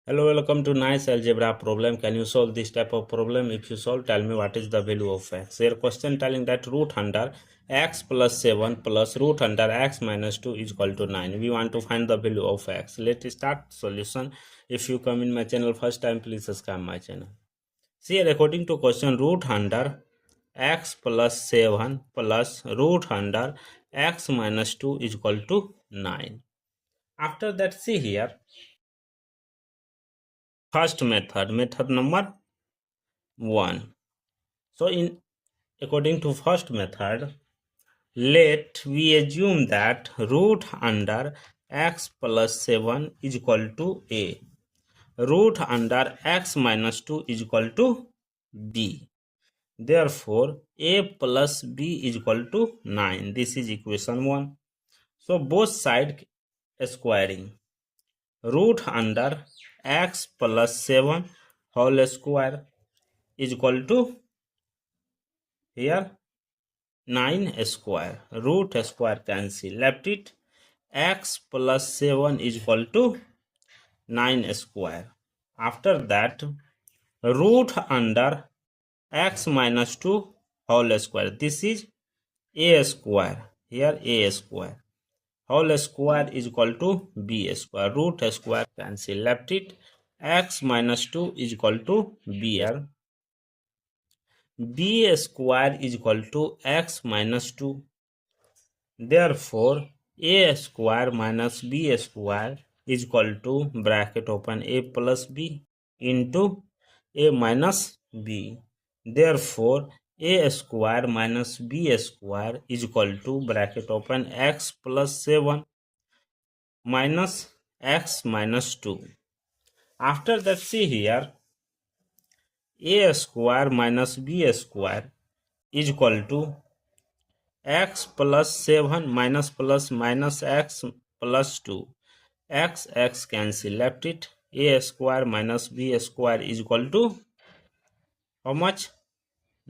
Hello, welcome to nice algebra problem. Can you solve this type of problem? If you solve, tell me what is the value of x. Here question telling that root under x plus 7 plus root under x minus 2 is equal to 9. We want to find the value of x. Let's start solution. If you come in my channel first time, please subscribe my channel. See here, according to question, root under x plus 7 plus root under x minus 2 is equal to 9. After that, see here, first method number 1. So according to first method, let we assume that root under x plus 7 is equal to a, root under x minus 2 is equal to b. Therefore, a plus b is equal to 9. This is equation 1. So both sides squaring. Root under x plus 7 whole square is equal to here 9 square. Root square cancel. Left it. X plus 7 is equal to 9 square. After that, root under x minus 2 whole square. This is a square. Here a square. Whole square is equal to b square. Root square cancel. Left it. X minus 2 is equal to b. Here b square is equal to x minus 2. Therefore, a square minus b square is equal to bracket open a plus b into a minus b. Therefore, a square minus b square is equal to bracket open x plus 7 minus x minus 2. After that, see here, a square minus b square is equal to x plus 7 minus plus minus x plus 2. X cancel. Left it. A square minus b square is equal to how much?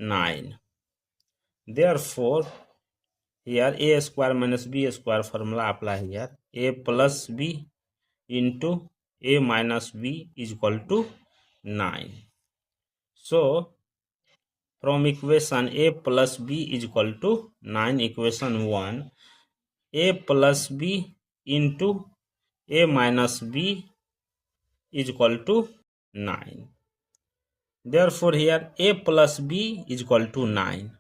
9. Therefore, here a square minus b square formula apply here. A plus b into a minus b is equal to 9. So, from equation a plus b is equal to 9, equation 1, a plus b into a minus b is equal to 9. Therefore, here a plus b is equal to 9.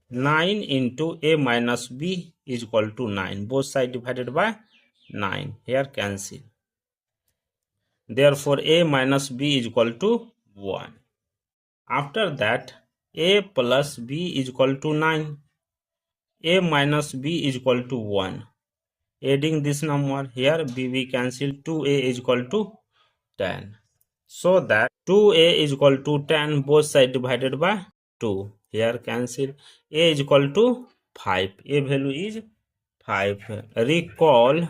9 into a minus b is equal to 9. Both sides divided by 9. Here cancel. Therefore, a minus b is equal to 1. After that, a plus b is equal to 9. A minus b is equal to 1. Adding this number here, b cancel. 2a is equal to 10. So that 2a is equal to 10, both sides divided by 2. Here cancel. A is equal to 5. A value is 5. Recall,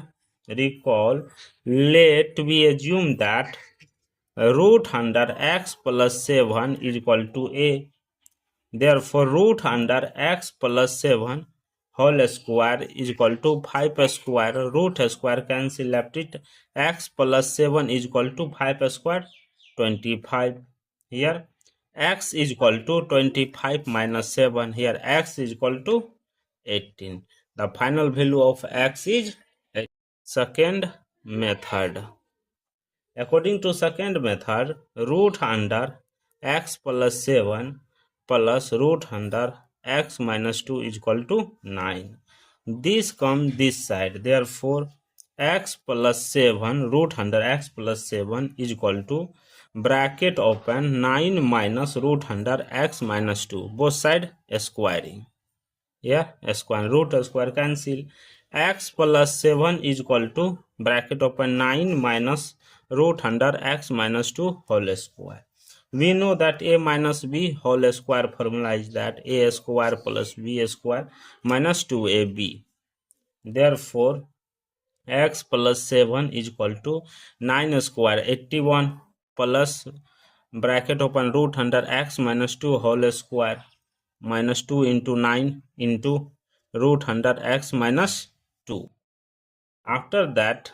let we assume that root under x plus 7 is equal to a. Therefore, root under x plus 7 whole square is equal to 5 square. Root square cancel. Left it. X plus 7 is equal to 5 square, 25. Here x is equal to 25 minus 7. Here x is equal to 18. The final value of x is 18. Second method. According to second method, root under x plus 7 plus root under x minus 2 is equal to 9. This comes this side. Therefore, x plus 7 root under x plus 7 is equal to bracket open 9 minus root under x minus 2. Both sides squaring. Yeah, square. Root square cancel. X plus 7 is equal to bracket open 9 minus root under x minus 2 whole square. We know that a minus b whole square formula is that a square plus b square minus 2ab. Therefore, x plus 7 is equal to 9 square 81 plus bracket open root under x minus 2 whole square minus 2 into 9 into root under x minus 2. After that,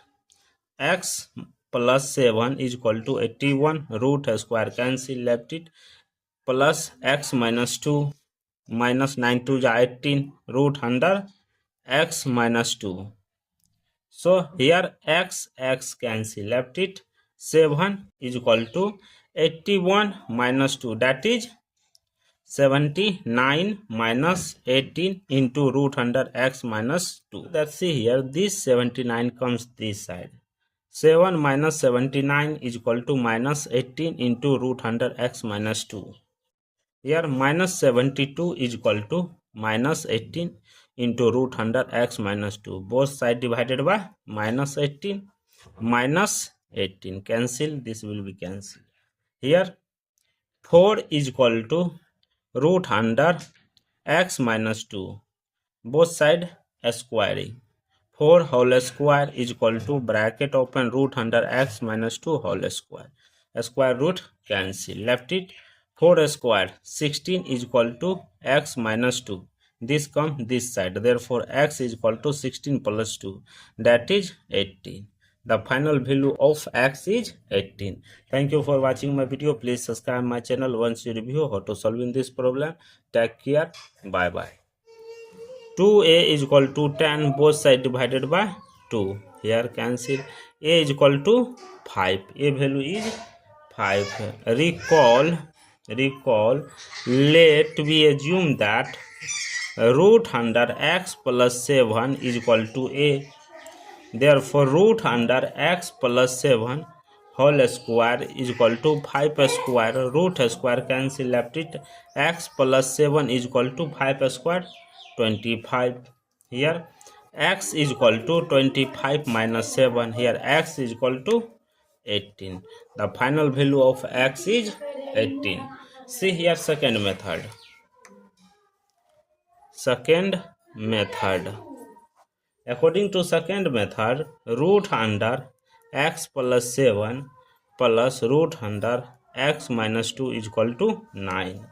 x plus 7 is equal to 81. Root square cancel, left it. Plus x minus 2 minus 9 to 18. Root under x minus 2. So here x cancel, left it. 7 is equal to 81 minus 2, that is 79 minus 18 into root under x minus 2. Let's see here, this 79 comes this side. 7 minus 79 is equal to minus 18 into root under x minus 2. Here minus 72 is equal to minus 18 into root under x minus 2. Both sides divided by minus 18. Minus 18 cancel, this will be cancelled. Here 4 is equal to root under x minus 2. Both side squaring. 4 whole square is equal to bracket open root under x minus 2 whole square. Square root cancel, left it. 4 square 16 is equal to x minus 2. This comes this side, therefore x is equal to 16 plus 2, that is 18. The final value of x is 18. Thank you for watching my video. Please subscribe my channel once you review how to solving this problem. Take care. Bye bye. 2a is equal to 10. Both sides divided by 2. Here cancel. A is equal to 5. A value is 5. Recall. Let we assume that root under x plus 7 is equal to a. Therefore, root under x plus 7 whole square is equal to 5 square. Root square cancel, left it. X plus 7 is equal to 5 square, 25. Here x is equal to 25 minus 7. Here x is equal to 18. The final value of x is 18. See here second method. According to second method, root under x plus 7 plus root under x minus 2 is equal to 9.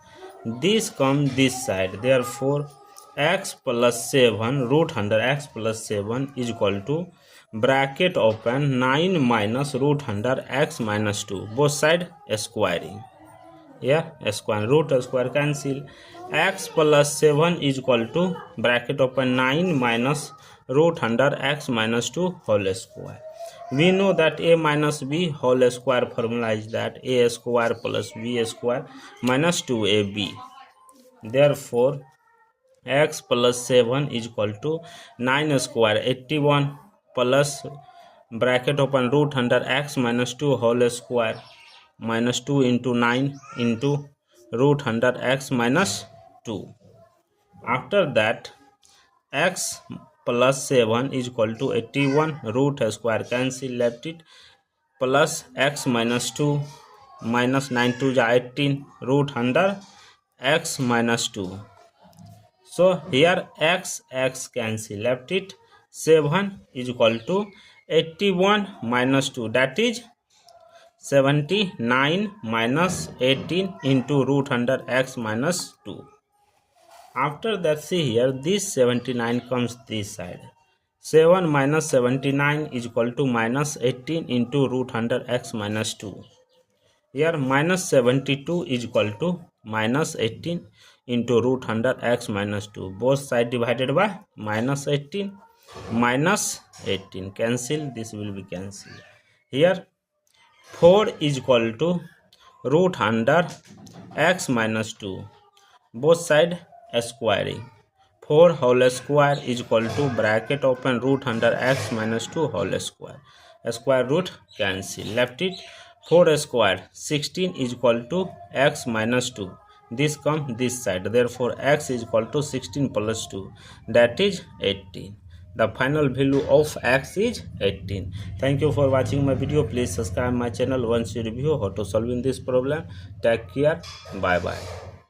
This comes this side. Therefore, x plus 7 root under x plus 7 is equal to bracket open 9 minus root under x minus 2. Both side squaring. Yeah, square root square cancel. X plus 7 is equal to bracket open 9 minus root under x minus 2 whole square. We know that a minus b whole square formula is that a square plus b square minus 2ab. Therefore, x plus 7 is equal to 9 square 81 plus bracket open root under x minus 2 whole square minus 2 into 9 into root under x minus 2. After that, x plus 7 is equal to 81. Root square cancel, left it. Plus x minus 2 minus 9 to 18 root under x minus 2. So here x cancel, left it. 7 is equal to 81 minus 2, that is 79 minus 18 into root under x minus 2. After that, see here, this 79 comes this side. 7 minus 79 is equal to minus 18 into root under x minus 2. Here minus 72 is equal to minus 18 into root under x minus 2. Both sides divided by minus 18. Minus 18 cancel, this will be cancelled. Here 4 is equal to root under x minus 2. Both side squaring. 4 whole square is equal to bracket open root under x minus 2 whole square. Square root cancel, left it. 4 square 16 is equal to x minus 2. This comes this side. Therefore, x is equal to 16 plus 2, that is 18. The final value of x is 18. Thank you for watching my video. Please subscribe my channel once you review how to solving this problem. Take care. Bye bye.